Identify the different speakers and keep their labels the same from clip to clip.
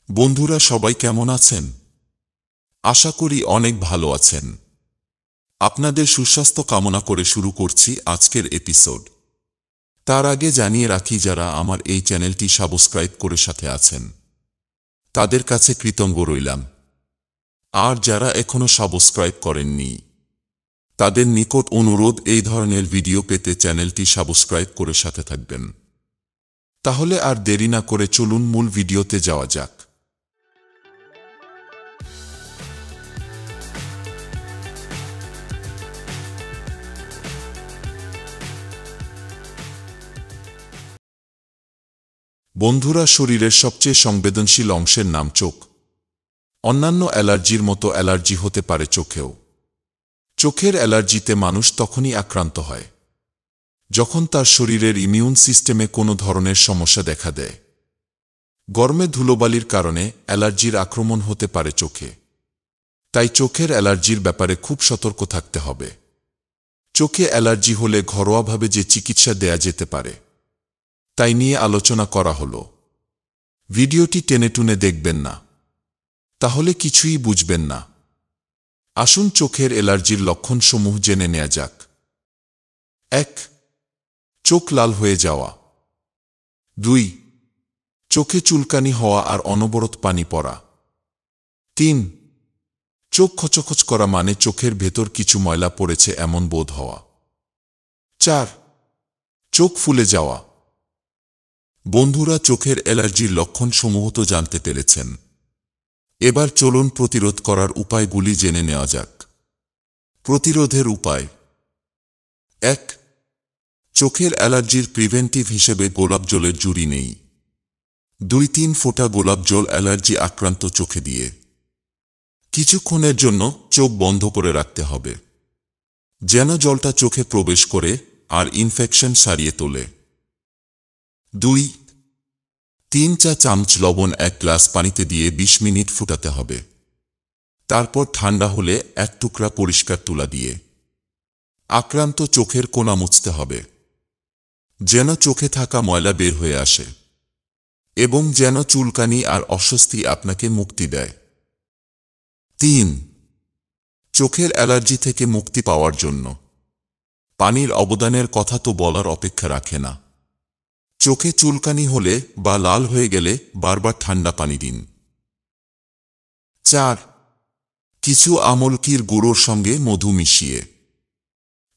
Speaker 1: বন্ধুরা সবাই কেমন আছেন? আশা করি অনেক ভালো আছেন। আপনাদের সুস্বাস্থ্য কামনা করে শুরু করছি আজকের এপিসোড। তার আগে জানিয়ে রাখি যারা আমার এই চ্যানেলটি সাবস্ক্রাইব করে সাথে আছেন তাদের কাছে কৃতজ্ঞ রইলাম। আর যারা এখনো সাবস্ক্রাইব করেননি তাদের নিকট অনুরোধ এই ধরনের ভিডিও পেতে চ্যানেলটি সাবস্ক্রাইব করে সাথে থাকবেন। তাহলে আর দেরি না করে চলুন মূল ভিডিওতে যাওয়া যাক। বন্ধুরা, শরীরের সবচেয়ে সংবেদনশীল অংশের নাম চোখ। অন্যান্য অ্যালার্জির মতো অ্যালার্জি হতে পারে চোখেও। চোখের অ্যালার্জিতে মানুষ তখনই আক্রান্ত হয় যখন তার শরীরের ইমিউন সিস্টেমে কোনো ধরনের সমস্যা দেখা দেয়। গরমে ধুলোবালির কারণে অ্যালার্জির আক্রমণ হতে পারে চোখে। তাই চোখের অ্যালার্জির ব্যাপারে খুব সতর্ক থাকতে হবে। চোখে অ্যালার্জি হলে ঘরোয়াভাবে যে চিকিৎসা দেয়া যেতে পারে তাই নিয়ে আলোচনা করা হলো। ভিডিওটি টেনেটুনে দেখবেন না, তাহলে কিছুই বুঝবেন না। আসুন চোখের অ্যালার্জির লক্ষণসমূহ জেনে নেওয়া যাক। 1. চোখ লাল হয়ে যাওয়া। 2. চোখে চুলকানি হওয়া আর অনবরত পানি পড়া। 3. চোখ খচখচ করা মানে চোখের ভেতর কিছু ময়লা পড়েছে এমন বোধ হওয়া। 4. চোখ ফুলে যাওয়া। বন্ধুরা, চোখের অ্যালার্জির লক্ষণসমূহ তো জানতে পেরেছেন। এবার চলুন প্রতিরোধ করার উপায়গুলি জেনে নেওয়া যাক। প্রতিরোধের উপায়। 1. চোখের অ্যালার্জির প্রিভেন্টিভ হিসেবে গোলাপ জলের জুড়ি নেই। 2-3 ফোঁটা গোলাপ জল অ্যালার্জি আক্রান্ত চোখে দিয়ে কিছুক্ষণের জন্য চোখ বন্ধ করে রাখতে হবে, যেন জলটা চোখে প্রবেশ করে আর ইনফেকশন সারিয়ে তোলে। 2-3 চা চামচ লবণ 1 গ্লাস পানিতে দিয়ে 20 মিনিট ফুটাতে হবে। তারপর ঠান্ডা হলে 1 টুকরা পরিষ্কার তুলা দিয়ে আক্রান্ত চোখের কোনা মুছতে হবে, যেন চোখে থাকা ময়লা বের হয়ে আসে এবং যেন চুলকানি আর অস্বস্তি আপনাকে মুক্তি দেয়। 3. চোখের অ্যালার্জি থেকে মুক্তি পাওয়ার জন্য পানির অবদানের কথা তো বলার অপেক্ষা রাখে না। চোখে চুলকানি হলে বা লাল হয়ে গেলে বারবার ঠান্ডা পানি দিন। 4. কিছু আমলকির গুঁড়োর সঙ্গে মধু মিশিয়ে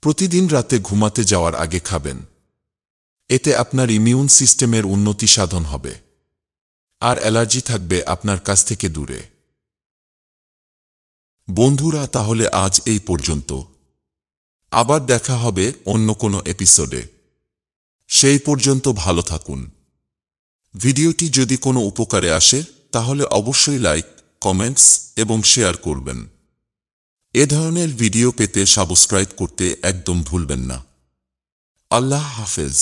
Speaker 1: প্রতিদিন রাতে ঘুমাতে যাওয়ার আগে খাবেন। এতে আপনার ইমিউন সিস্টেমের উন্নতি সাধন হবে আর অ্যালার্জি থাকবে আপনার কাছ থেকে দূরে। বন্ধুরা, তাহলে আজ এই পর্যন্ত। আবার দেখা হবে অন্য কোনো এপিসোডে। সেই পর্যন্ত ভালো থাকুন। ভিডিওটি যদি কোনো উপকারে আসে তাহলে অবশ্যই লাইক, কমেন্টস এবং শেয়ার করবেন। এ ধরনের ভিডিও পেতে সাবস্ক্রাইব করতে একদম ভুলবেন না। আল্লাহ হাফেজ।